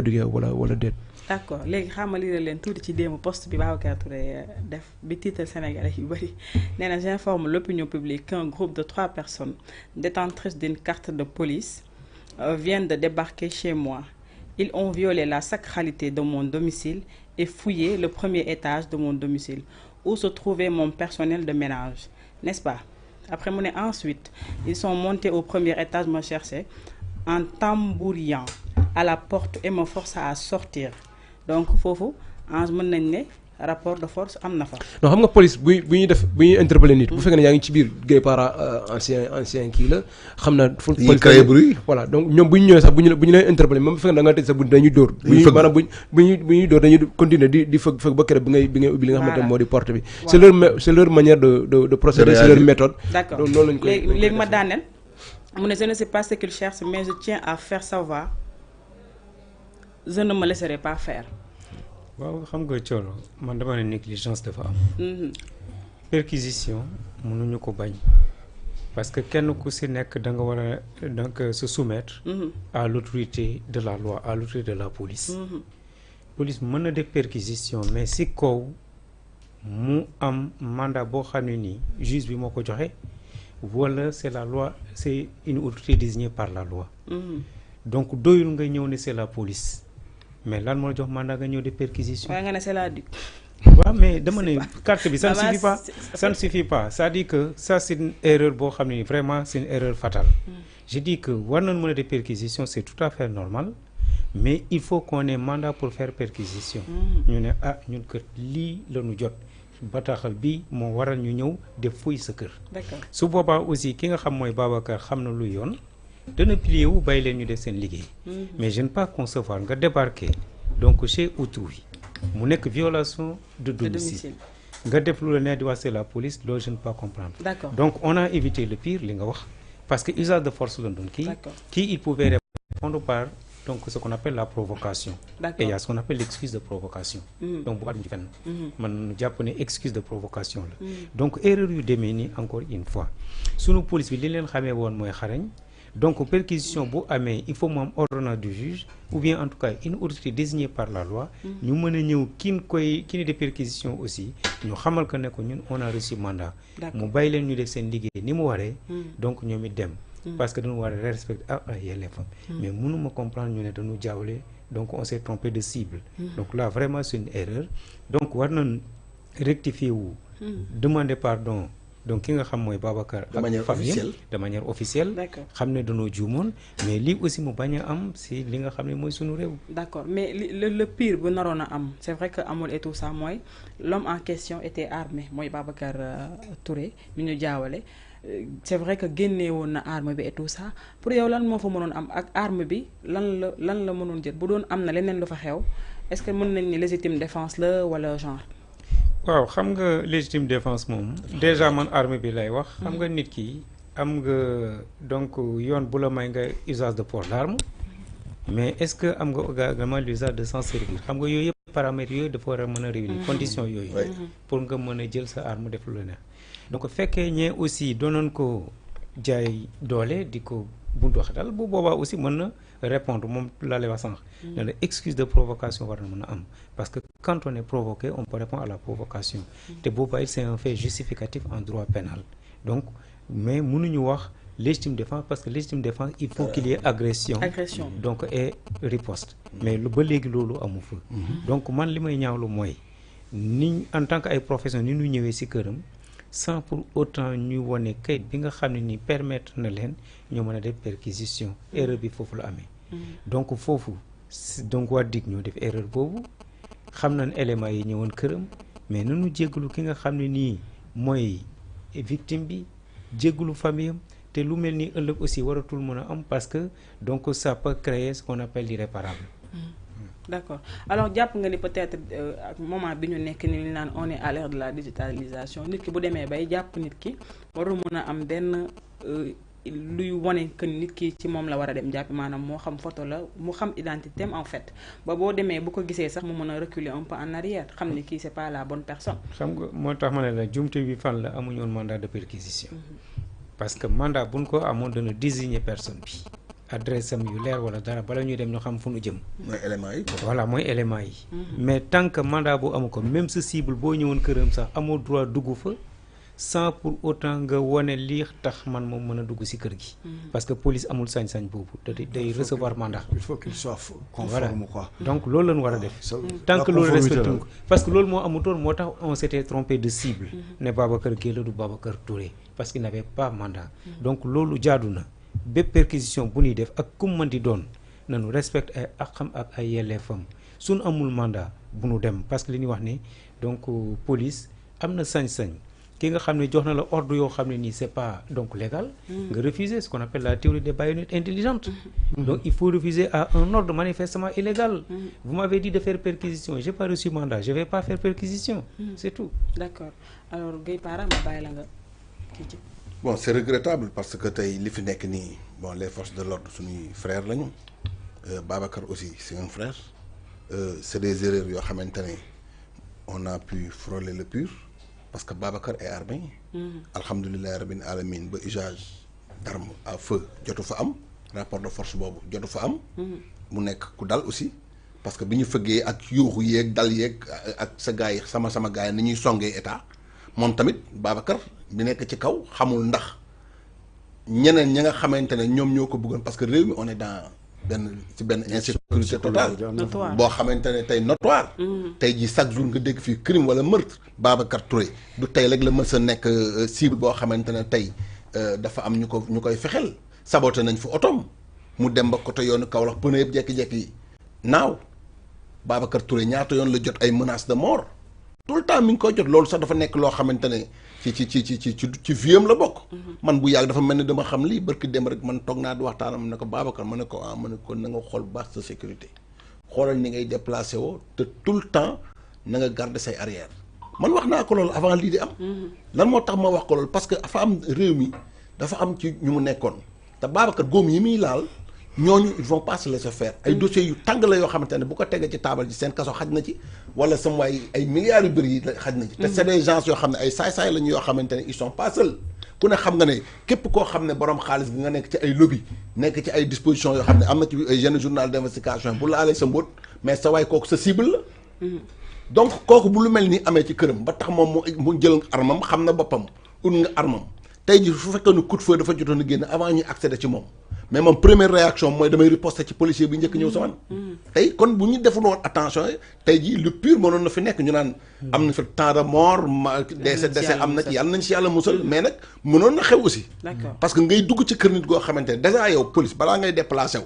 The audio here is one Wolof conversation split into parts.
duggee wala déet. d'accord léegi xamal li leen tuuti ci démb poste bi Babacar Touré def bi titre sénégalais yu bari nee na j'informe l'opinion publique qu'un groupe de 3 personnes détentrices d'une carte de police viennent de débarquer chez moi. Ils ont violé la sacralité de mon domicile et fouillé le premier étage de mon domicile où se trouvait mon personnel de ménage, n'est-ce pas? Après mu ne ensuite ils sont montés au premier étage me chercher en tambouriant à la porte et me força à sortir. Donc foofu en mën nañ ne rapport de force am na fa. non xam nga police bu ñuy interpeller nit. bu fekkee ne yaa ngi ci biir Gueye Para ancien kii la xam naa. police créé bruit. voilà donc ñoom bu ñu ñëwee sax bu ñu lay interpeller même bu fekkee ne da nga tëj sa bunt dañuy dóor. maanaam bu ñuy dóor dañuy continuer di fëgg ba keroog bi ngay ubbi li nga xamante ne moo di porte bi. c'est leur manière de procéder, c'est leur méthode. d'accord donc loolu lañ koy léegi ma daaneel mu ne je ne sais pas ce qu'il cherche mais je tiens à faire savoir je ne me laisserai pas faire. waaw xam nga Thioro man dama ne négligence dafa am. perquisition mënuñu ko bañ parce que kenn ku si nekk da nga war a donc se soumettre. à l'autorité de la loi à l'autorité de la police. police mën na def perquisition mais si kaw mu am mandat boo xam ne nii juge bi moo ko joxe wala c'est la loi c'est une autorité désignée par la loi. donc doyul nga ñëw ne c'est la police. mais lan moo jox mandat nga ñëw de perquisition. waaye nga ne c'est la DIC. waaw mais dama ne carte bi ça ne suffit pas ça ne suffit pas c'est-à-dire que ça c'est une erreur boo xam ne vraiment c'est une erreur fatale. je dis que war nañ mën a def perquisition c'est tout à fait normal mais il faut qu'on ait mandat pour faire perquisition. ñu ne ñun kër lii la ñu jot bataaxal bi moo waral ñu ñëw def fouille sa kër. d'accord su boobaa aussi ki nga xam mooy Babacar xam na lu yoon. dana plier wu bàyyi leen ñu def seen liggéey. mais je ne peux pas concevoir nga débarquer donc chez autrui mu nekk violation de domicile. nga def lu la ne di wax c'est la police loolu je ne peux pas comprendre. d'accord donc on a évité le pire li nga wax parce que usage de force la doon kii. il pouvait répondre par donc ce qu'on appelle la provocation. d'accord et il y a ce qu'on appelle l'excuse de provocation. donc bu ci fenn. man jàpp ne excuse de provocation la. donc erreur yu demee nii encore une fois sunu police bi li leen xamee woon mooy xarañ. donc perquisition bu amee il faut mu am ordonnance du juge ou bien en tout cas une autorité désignée par la loi. ñu mën a ñëw ki ni de perquisition aussi ñu xamal ko ne ko ñun on a reçu mandat. mu bàyyi leen ñu def seen liggéey ni mu waree. donc ñoom it dem. parce que dañu war a respecter yelleefam. mais mënuma comprendre ñu ne dañu jaawle donc on s'est trompé de cible. donc là vraiment c'est une erreur donc war nañ rectifier wu. demander pardon. donc ki nga xam mooy Babacar ak famille de manière officielle xam ne dañoo juumoon mais lii aussi mu bañ a am si li nga xam ne mooy sunu réew. d'accord mais le pire bu naroon a am c'est vrai que amul et tout ça mooy l'homme en question était armé mooy Babacar Touré mi ñu jaawale c'est vrai que génnee woon na arme bi et tout ça pour yow lan moo fa mënoon am ak arme bi lan la mënoon jël bu doon am na leneen lu fa xew est-ce que mën nañ ni légitime défense la wala genre. waaw xam nga légitime défense moom déjà man arme bi lay wax xam nga nit ki am nga donc yoon bu la may nga usage de port d'arme mais est-ce que am nga également l'usage de s'en servir xam nga yooyu yëpp paramètres yooyu dafa war a mën a réunir conditions yooyu pour nga mën a jël sa arme def lu la neex donc fekkee ñee aussi doonoon ko jaay doole di ko buntu wax daal bu boobaa aussi mën na répondre moom la lay wax sànq ne la excuse de provocation war na mën a am parce que quand on est provoqué on peut répondre à la provocation te boobaa c'est un fait justificatif en droit pénal donc mais mënuñu wax légitime défense parce que légitime défense il faut qu'il y ait agression donc et riposte mais ba léegi loolu amu fa donc man li may ñaawlu mooy ni en tant que ay professionnels ni ñu ñëwee ci këram sans pour autant ñu wone kayit bi nga xam ne ni permettre na leen ñu mën a def perquisition erreur bi foofu la amee donc foofu donc waa DIC ñoo def erreur boobu xam nañ éléments yi ñëwoon këram mais nanu jéggalu ki nga xam ne nii mooy victime bi jéggalu famille am te lu mel ni ëllëg aussi waratul mën a am parce que donc ça peut créer ce qu'on appelle l'irréparable. D'accord alors jàpp nga ni peut-être ak moment bi ñu nekk ni naan on est à l'ère de la digitalisation nit ki bu demee bay jàpp nit ki warul mën a am benn luy wone que nit ki ci moom la war a dem jàppi maanaam moo xam photo la mu xam identité am en fait ba boo demee bu ko gisee sax mu mën a reculer un peu en arrière xam ni kii c'est pas la bonne personne. xam nga moo tax ma ne la jumte bi fan la amuñu woon mandat de perquisition. parce que mandat buñ ko amoon dana désigner personne bi adresse am yu leer wala dara bala ñuy dem ñu xam fu ñu jëm. mooy éléments yi. voilà mooy éléments yi. mais tant que mandat bu amu ko même sa cible boo ñëwoon këram sax amoo droit dugg fa sans pour autant nga wane lii tax man moom mën a dugg ci kër gi. parce que police amul sañ-sañ boobu te day recevoir mandat. il faut qu'il soit conforme quoi. donc loolu lañu war a def. tant que loolu respecté ko parce que loolu moo amutoon moo tax on s'était trompé de cible. ne Babacar Gueye la du Babacar Touré parce qu'il n'avait pas mandat. donc loolu jaadu na bépp perquisition bu ñuy def ak kum mën di doon nañu respecté ay àqam ak ay yelleefam suñ amul mandat bu nu dem parce que li ñuy wax ni donc police am na sañ-sañ. ki nga xam ne jox na la ordre yoo xam ne nii c'est pas donc légal nga refuser ce qu'on appelle la théorie des baïonnettes intelligentes donc il faut refuser à un ordre manifestement illégal vous m'avez dit de faire perquisition j'ai pas reçu mandat je vais pas faire perquisition c'est tout. D'accord alors Gueye Para ma bàyyi la nga kii ci. Bon c'est regrettable parce que tey li fi nekk nii bon les forces de l'ordre suñuy frères lañu Babacar aussi c'est un frère c'est des erreurs yoo xamante ne on a pu frôler le pur. Parce que Babacar est armé. Alhamdulillah rabbil alamin ba usage d'armes à feu jotu fa am rapport de force boobu jotu fa am. mu nekk ku dal aussi parce que bi ñu fëggee ak yuuxu yeeg dal yeeg ak sa gars yi sama gars yi ni ñuy songee état moom tamit Babacar bi nekk ci kaw xamul ndax ñeneen ñi nga xamante ne ñoom ñoo ko bëggoon parce que réew mi on est dans benn insécurité totale boo xamante ne tey notoire tey jii chaque jour nga dégg fii crime wala meurtre Babacar Touré du tey rek la mës a nekk cible boo xamante ne tey dafa am ñu koy fexel saboté nañ fa otoom mu dem ba côté yoonu Kaolack pneu yëpp jekki-jekki naaw Babacar Touré ñaata yoon la jot ay menaces de mort tout le temps mi ngi koy jot loolu sax dafa nekk loo xamante ne ci viam la bokk. man bu yàgg dafa mel ni dama xam lii barki dem rek man toog naa di waxtaanam ne ko Babacar ma ne ko na nga xool baax sa sécurité xoolal ni ngay déplacé woo te tout le temps na nga garder say arrière man wax naa ko loolu avant lii di am. lan moo tax ma wax ko loolu parce que dafa am réew mi dafa am ci ñu mu nekkoon te Babacar góom yi muy laal ñooñu ils vont pas se laisser faire ay dossiers yu tàng la yoo xamante ne bu ko tegee ci taabal ji seen kaso xaj na ci wala sama waay ay milliards yu bëri yi xaj na ci te c'est des gens yoo xam ne ay saay-saay lañu yoo xamante ne ils sont pas seuls ku ne xam nga ne képp koo xam ne borom xaalis bi nga nekk ci ay lobby nekk ci ay dispositions yoo xam ne am na ci ay yenn journal d'investigation bu laalee sa mbóot mais sa waay kooku sa cible la donc kooku bu lu mel ni amee ci këram ba tax moom mu jël armam xam na boppam ut nga armam tey ji su fekkee ne coup de feu dafa jotoon a génn avant ñuy accéder ci moom mais moom première réaction mooy damay riposter ci policier bi njëkk ñëw sama tey kon bu ñu deful woon attention tey jii le pur mënoon na fi nekk ñu naan am na fi temps de mort décès am na ci yàlla nañ ci yàlla musal mais nag mënoon na xew aussi parce que ngay dugg ci kër nit goo xamante ne déjà yow police balaa ngay déplacé wu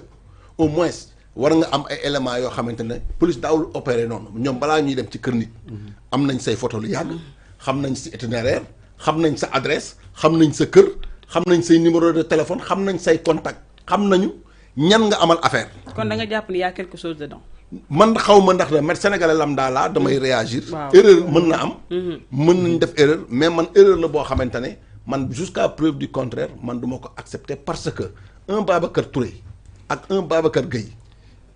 au moins war nga am ay éléments yoo xamante ne police daawul opérer noonu ñoom balaa ñuy dem ci kër nit am nañ say photo lu yàgg xam nañ sa itinéraire xam nañ sa adresse xam nañ sa kër xam nañ say numéro de téléphone xam nañ say contact xam nañu ñan nga amal affaire. kon da nga jàpp ni y a quelque chose dedans. man xaw ma ndax mais sénégalais lambda laa damay réagir. erreur mën na am. mën nañ def erreur mais man erreur la boo xamante ne man jusqu'à preuve du contraire man du ma ko accepter parce que un Babacar Touré ak un Babacar Gueye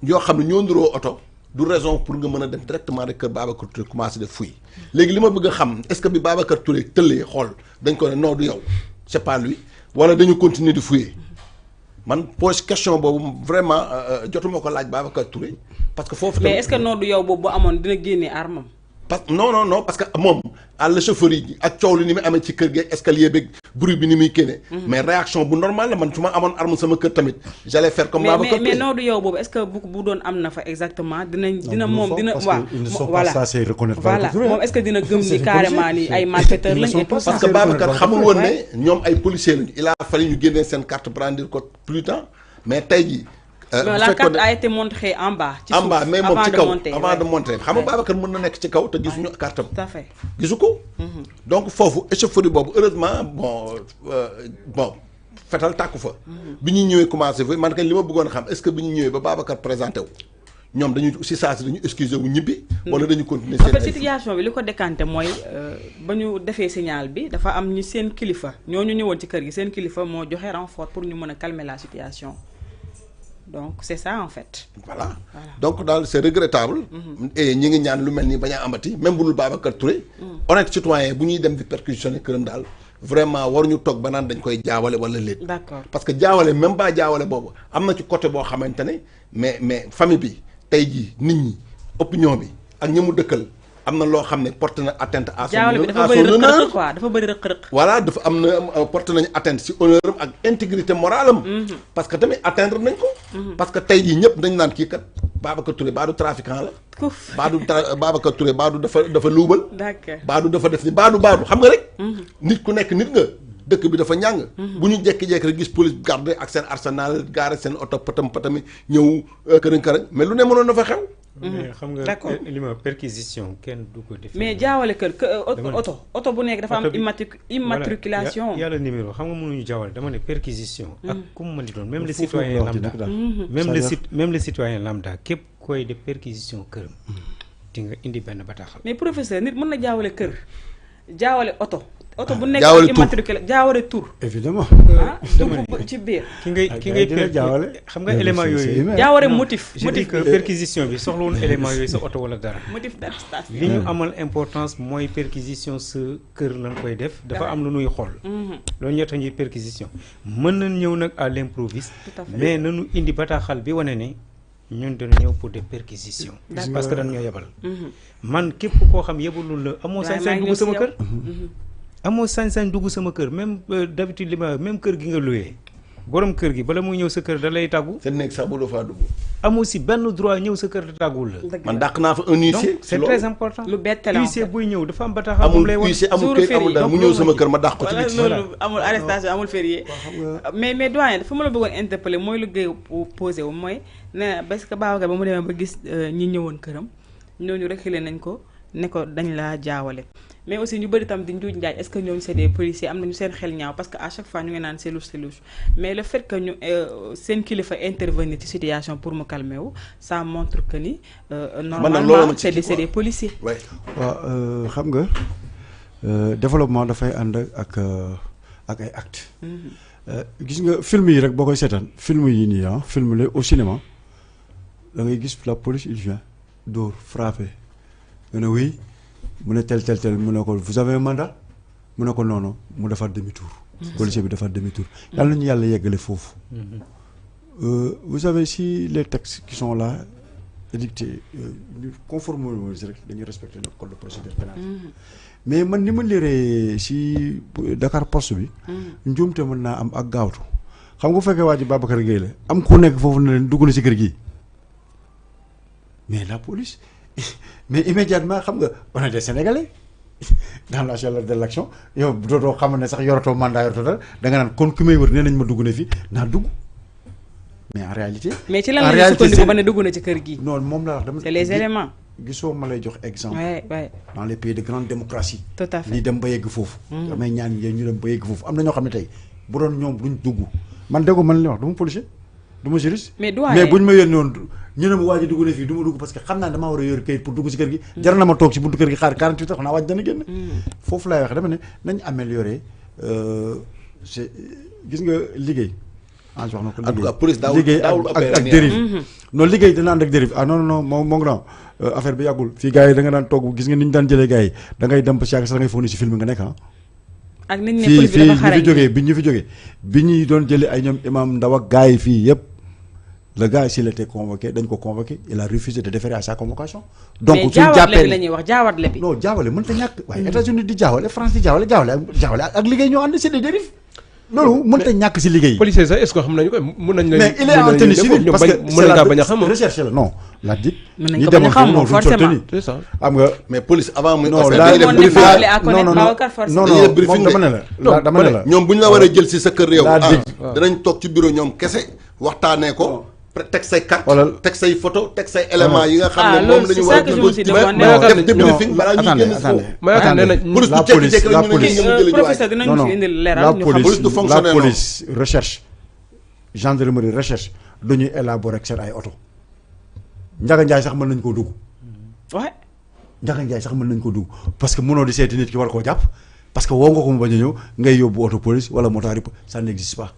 yoo xam ne ñoo niroo oto du raison pour nga mën a dem directement rek kër Babacar Touré commencé def fouille léegi li ma bëgg a xam est-ce que bi Babacar Touré tëllee xool dañ ko ne non du yow c'est pas lui wala dañu continuer di fouiller. man pose question boobu vraiment jotuma ko laaj Babacar Touré parce que foofu. mais est-ce que noo du yow boobu bu amoon dina génne armam. parce que non parce que moom àll chauffeur yi ak coow li ni muy amee ci kër gi escalier beeg bruit bi ni muy génne. mais réaction bu normal la man su ma amoon arme sama kër tamit j'allais faire comme Babacar Touré mais noo du yow boobu est-ce que bu doon am na fa exactement dina moom dina. waaw voilà voilà moom est-ce que dina gëm ni carrément ni ay malfaiteurs lañ et tout ça. parce que Babacar xamul woon ne ñoom ay policiers lañu il a fallu ñu génnee seen carte brandir ko plus tard mais tey jii. la carte a été montrée en bas. ci suuf mais moom ci kaw avant de monter xam nga Babacar mën na nekk ci kaw te gisuñu carte am. tout à fait gisu ko. donc foofu échauffourée boobu heureusement bon fetal tàkku fa. bi ñu ñëwee commencé fa man kañ li ma bëggoon xam est-ce que bi ñu ñëwee ba Babacar présenté wu ñoom dañuy si saa si dañu excusé wu ñibbi. wala dañu continuer seen situation bi li ko décanté mooy ba ñu defee signal bi dafa am ñu seen kilifa ñooñu ñëwoon ci kër gi seen kilifa moo joxe renfort pour ñu mën a calmer la situation. donc c'est ça en fait. voilà donc daal c'est regrettable. et ñi ngi ñaan lu mel ni bañ a amati même bu dul Babacar Touré. honnête citoyen bu ñuy dem di perquisitionner këram daal vraiment waruñu toog ba naan dañ koy jaawale wala léet. D'accord. parce que jaawale même pas jaawale boobu am na ci côté boo xamante ne mais famille bi tey jii nit ñi opinion bi ak ñi mu dëkkal am na loo xam ne porte na atteinte à son jaawale bi dafa bëri rëq-rëq quoi dafa bëri rëq-rëq. voilà dafa am na porte nañu atteinte si honneur am ak intégrité morale am. parce que tamit atteindre nañ ko. parce que tey jii ñëpp dañ naan kii kat Babacar Touré baadu trafiquant la. Babacar Touré baadu dafa luubal. D'accord. baadu dafa def ni baadu xam nga rek. nit ku nekk nit nga. dëkk bi dafa ñàng. bu ñu jékki-jékki rek gis police garde ak seen arsenal gaare seen oto patami ñëw kërën mais lu ne mënoon na fa xew. mais xam nga D'accord. li ma perquisition kenn du ko def. mais jaawale kër oto bu nekk dafa am immatriculation. yàlla numéro xam nga mënuñu jaawale dama ne perquisition. ak ku mu mën di doon même le foofu citoyen la wax lambda. dëgg daal. même le citoyen lambda képp koy def perquisition këram. di nga indi benn bataaxal. mais professeur nit mën na jaawale kër jaawale oto bu nekk jaawale tur. immatriculé jaawale tur. évidemment. dama ne ci biir. ki ngay dina jaawale. xam nga élément yooyu. jaawale non, motif. je dis que perquisition bi soxla woon élément yooyu sa oto wala dara. motif d'arrestation. li ñu amal importance mooy perquisition sa kër lañ koy def dafa am lu nuy xool. loolu ñoo tax ñuy perquisition mën nañ ñëw nag à l'improviste. Tout à fait. mais nañu indi bataaxal bi wane ne ñun dañu ñëw pour des perquisitions. D'accord. parce que dañ ñoo yebal. man képp koo xam yebalul la amoo sañ-sañ dugg sama kër. amoo sañ-sañ dugg sama kër même d'habitude li ma même kër gi nga loué borom kër gi bala muy ñëw sa kër da lay tàggu. seen nekk sax bu doo faa dugg. amoo si benn droit ñëw sa kër da tàgguwul la. dëgg man la. dàq naa fa un huissier. donc c'est très important. lu bette la huissier buy ñëw dafa am bataaxal bu amul lay wan. huissier amul jour kayit férié. amul dara mu Donc ñëw loolu sama moo kër ma dàq ko ci voilà biti. loolu amul arrestation amul férié. mais doyen dafa ma la bëggoon interpeller mooy lu gay posé wu mooy nee na parce que Babacar ba mu demee ba gis ñi ñëwoon këram ñooñu reculé nañ ko ne ko dañ laa jaawale mais aussi ñu bëri tam di njuuj njaaj est-ce que ñooñu c'est des policiers am nañu seen xel ñaaw parce que à chaque fois ñu ngi naan c'est louche mais le fait que ñu seen kilifa intervenir ci situation pour mu calmer wu ça montre que ni normalement c'est des policiers. Ouais. waaw xam nga développement dafay ànd ak ay actes. gis nga film yi rek boo koy seetaan film yi nii film la au cinéma da ngay gis la police il vient dóor frapper nga ne oui mu ne tel mu ne ko vous avez un mandat mu ne ko non mu defaat demi-tour. policier bi defaat demi-tour. yàlla nañu yàlla yeggale foofu. vous savez si les textes qui sont là édictés ñu conforme rek dañuy respecter le code de procédure pénale. mais man ni ma liree si Dakar Post bi. njuumte mën naa am ak gaawtu xam nga bu fekkee waa ji Babacar Gueye la am ku nekk foofu ne leen dugg na si kër gi mais la police mais immédiatement xam nga on est des Sénégalais dans la chaleur de l'action yow dootoo xam ne sax yoratoo mandat yoratoo dara da nga naan kon ki may wër nee nañ ma dugg na fi naa dugg mais en réalité. mais ci lan la ñuy sukkandiku ba ne dugg na ci kër gi. non moom laa wax dama. c'est les éléments. gisoo ma lay jox exemple. ouais. dans les pays de grande démocratie. tout à fait lii dem ba yegg foofu. damay ñaan yéen ñu dem ba yegg foofu am na ñoo xam ne tey bu doon ñoom duñ dugg man déggoo man li wax du ma policier du ma juriste. mais doyen mais buñ ma yónnee woon ñu ne ma waa ji dugg na fii du ma dugg parce que xam naa damaa war a yor kayit pour dugg si kër gi. jar na ma toog si buntu kër gi xaar 48 heures xanaa waa ji dana génn. foofu laay wax dama ne nañ améliorer c'est gis nga liggéey. wax na ko en tout cas police liggéey ak dérive. non liggéey dana ànd ak dérive non moo grand affaire bi yàggul fii gars yi da nga daan toog gis nga ni ñu daan jëlee gars yi da ngay dem ba si yàgg sax da ngay foog ni si film nga nekk ak nit ñi police bi dafa xarañ fii ñu fi jógee bi ñuy doon jëlee ay ñoom imam Ndaw ak gars yi fii yëpp le gars s'il était convoqué dañ ko convoqué il a refusé de déférer à sa convocation. donc mais jaawale bi la ñuy wax jaawale bi. non jaawale mënut a ñàkk waaye États-Unis di jaawale France di jaawale ak liggéey ñoo ànd c'est des dérives. loolu mënut a ñàkk si liggéey. policier sax est-ce que xam nañu ko mën nañu la. mais il est en tenue civile parce que mën nañu bañ a xam recherche la non la dit. mën nañu ko bañ a xam moom forcément c'est ça. xam nga mais police avant muy. non dañuy def briefing non dama ne la ñoom bu ñu la waree jël si sa kër réew. dig danañ toog ci bureau ñoom kese waxtaanee ko. teg say carte teg say photo teg say éléments yi nga xam ne moom la ñu war a def débriefing balaa ñuy génn foofu. professeur dinañu fi indil leeral ñu xam police du fonctionner la police recherche gendarmerie recherche dañuy élaborer ak seen ay oto Njaga Njaay sax mën nañ koo dugg ouais Njaga Njaay sax mën nañ koo dugg parce que mënoo di seeti nit ki war koo jàpp parce que woo nga ko mu bañ a ñëw ngay yóbbu auto police wala motaari ça n'existe pas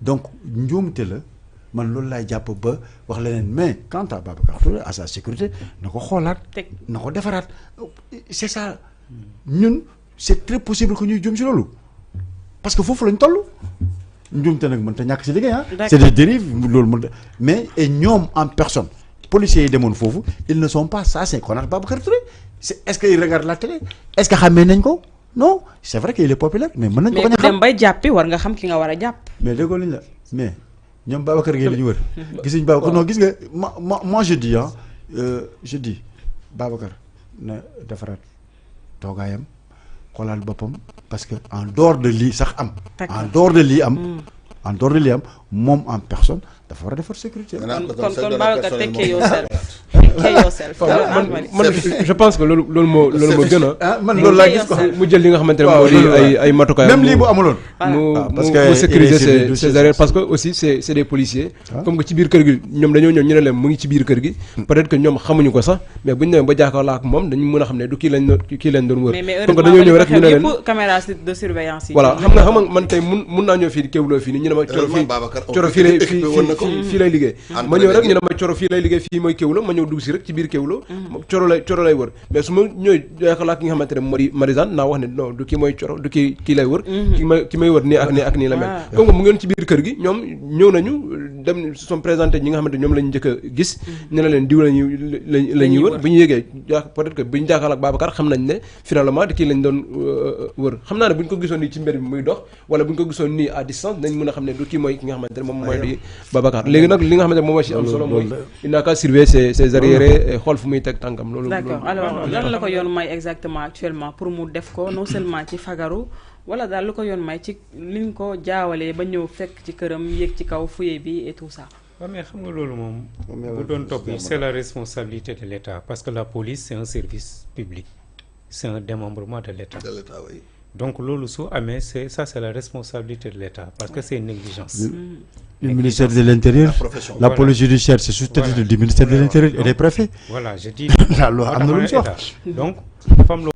donc njuumte la man loolu laay jàpp ba wax leneen mais quant à Babacar Touré à sa sécurité na ko xoolaat na ko defaraat c'est ça ñun c'est très possible que ñuy jum si loolu parce que foofu lañ toll njuumte nag mën ta ñàkk si liggéey c'est des dérives loolu mën mais et ñoom en personne policiers yi demoon foofu ils ne sont pas ça c'est Konar Babacar Touré est-ce que il regarde la télé est-ce que xàmmee nañ ko non c'est vrai qu'il est populaire mais mën nañ ko bañ a xam dem bay jàppi war nga xam ki nga war a jàpp mais déggoo lañ la mais ñoom Babacar Gueye la ñu wër gisuñ Babacar non gis nga moi je dis Babacar na defaraat toogaayam xoolaal boppam parce que en dehors de lii sax am en dehors de lii am moom en personne dafa war a defar sécurité kon Babacar tekkee yourself man je pense que loolu moo gën a man loolu laa gis ko mu jël li nga xamante ne moo di ay matukaay même lii bu amuloon mu sécuriser ses arrières parce que aussi c'est des policiers comme que ci biir kër gi ñoom dañoo ñëw ñu ne leen mu ngi ci biir kër gi peut-être que ñoom xamuñu ko sax mais bu ñu demee ba jàkkaarloo ak moom dañu mën a xam ne du kii lañ doon wër donc dañoo ñëw rek ñu ne leen caméra de surveillance yi voilà xam nga man tey mun naa ñëw fii di kéwloo fii ni ñu ne ma coro fii lay liggéey ma ñëw rek ñu ne ma coro fii lay liggéey fii mooy kéwlo ma ñëw dugg si rek ci biir kéwlo coro lay wër mais su ma ñëwee jàkkaarloo ak ki nga xamante ne moo di Marisane naa wax ne non du kii mooy coro du kii lay wër ki may wër nii ak nii la mel comme que mu ngeen ci biir kër gi ñoom ñëw nañu dem se sont présenté ñi nga xamante ñoom lañu njëkk a gis ñu ne leen diw la ñuy wër bu ñu yégee peut-être que bu ñu jàkkaarloo ak Babacar xam nañ ne finalement di kii lañ doon wër xam naa ne bu ñu ko gisoon nii ci mbir bi muy dox wala bu ñu ko gisoon nii à distance nañ mën a xam ne du kii mooy ki nga xamante ne moom mooy di Babacar léegi nag li nga xamante ne moom moo ci am solo mooy il n'a qu'à surveiller ses arriérés xool fu muy teg tànkam loolu d'accord alors lan la ko yoon may exactement actuellement pour mu def ko non seulement ci fagaru wala daal lu ko yoon may ci liñ ko jaawalee ba ñëw fekk ci këram yéeg ci kaw fouillé bi et tout ça waaw mais xam nga loolu moom bu doon topp c'est la responsabilité de l'État parce que la police c'est un service public c'est un démembrement de l'État oui. Donc loolu su amee c'est la responsabilité de l'État parce que c'est une négligence. Le ministère de l'Intérieur, la police judiciaire, c'est sous tutelle du ministère de l'Intérieur et des préfets. Voilà, je dis la loi am na lu mu ci wax. donc dafa am